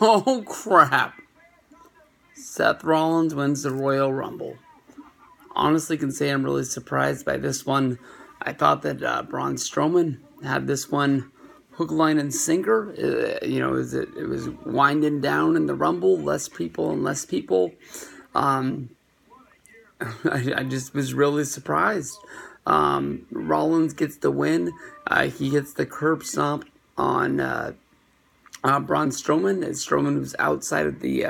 Oh, crap. Seth Rollins wins the Royal Rumble. Honestly, can say I'm really surprised by this one. I thought that Braun Strowman had this one hook, line, and sinker. It was winding down in the Rumble, less people and less people. I just was really surprised. Rollins gets the win. He gets the curb stomp on Braun Strowman, as Strowman was outside of the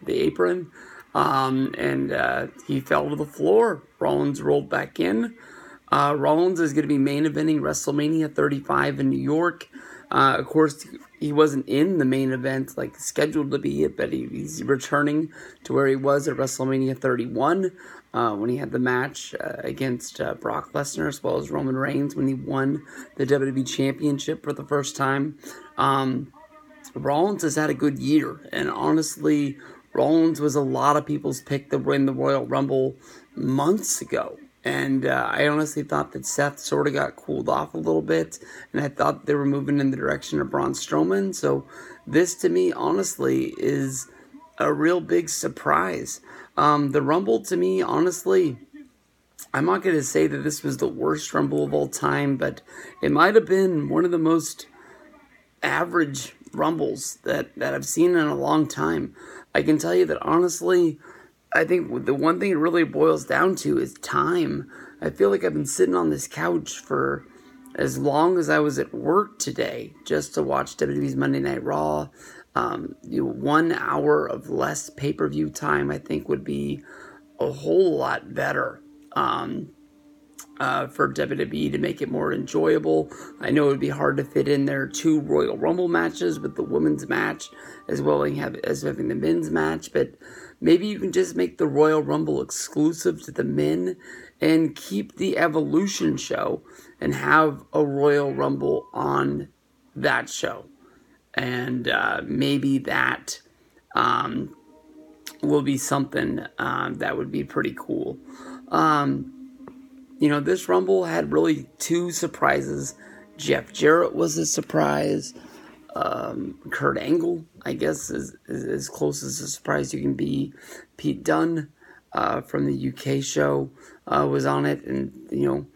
apron, and he fell to the floor. Rollins rolled back in. Rollins is going to be main eventing WrestleMania 35 in New York. Of course, he wasn't in the main event like scheduled to be, but he's returning to where he was at WrestleMania 31 when he had the match against Brock Lesnar, as well as Roman Reigns when he won the WWE Championship for the first time. Rollins has had a good year, and honestly, Rollins was a lot of people's pick to win the Royal Rumble months ago. And I honestly thought that Seth sort of got cooled off a little bit, and I thought they were moving in the direction of Braun Strowman. So this, to me, honestly, is a real big surprise. The Rumble, to me, honestly, I'm not going to say that this was the worst Rumble of all time, but it might have been one of the most average Rumbles that I've seen in a long time. I can tell you that, honestly, I think the one thing it really boils down to is time. I feel like I've been sitting on this couch for as long as I was at work today just to watch WWE's Monday Night Raw. 1 hour of less pay-per-view time, I think, would be a whole lot better for WWE to make it more enjoyable. I know it would be hard to fit in there 2 Royal Rumble matches with the women's match as well as having the men's match, but maybe you can just make the Royal Rumble exclusive to the men and keep the Evolution show and have a Royal Rumble on that show. And maybe that will be something that would be pretty cool. This Rumble had really 2 surprises. Jeff Jarrett was a surprise. Kurt Angle, I guess, is as close as a surprise you can be. Pete Dunne from the UK show was on it. And,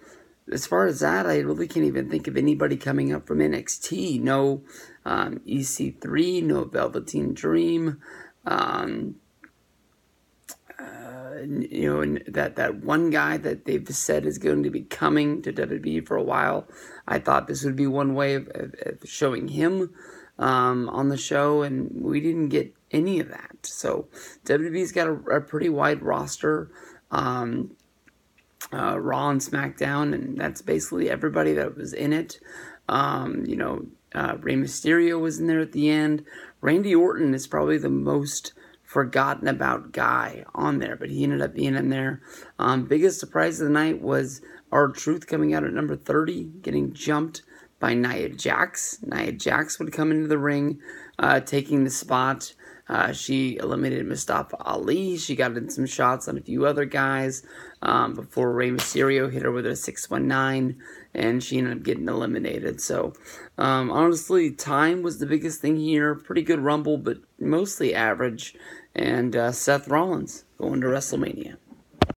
as far as that, I really can't even think of anybody coming up from NXT. No EC3, no Velveteen Dream. And that one guy that they've said is going to be coming to WWE for a while. I thought this would be one way of showing him on the show, and we didn't get any of that. So WWE's got a pretty wide roster, Raw and SmackDown, and that's basically everybody that was in it. Rey Mysterio was in there at the end. Randy Orton is probably the most forgotten about guy on there, but he ended up being in there. Biggest surprise of the night was R-Truth coming out at number 30, getting jumped by Nia Jax. Nia Jax would come into the ring, taking the spot. She eliminated Mustafa Ali. She got in some shots on a few other guys before Rey Mysterio hit her with a 619, and she ended up getting eliminated. So, honestly, time was the biggest thing here. Pretty good Rumble, but mostly average. And Seth Rollins going to WrestleMania.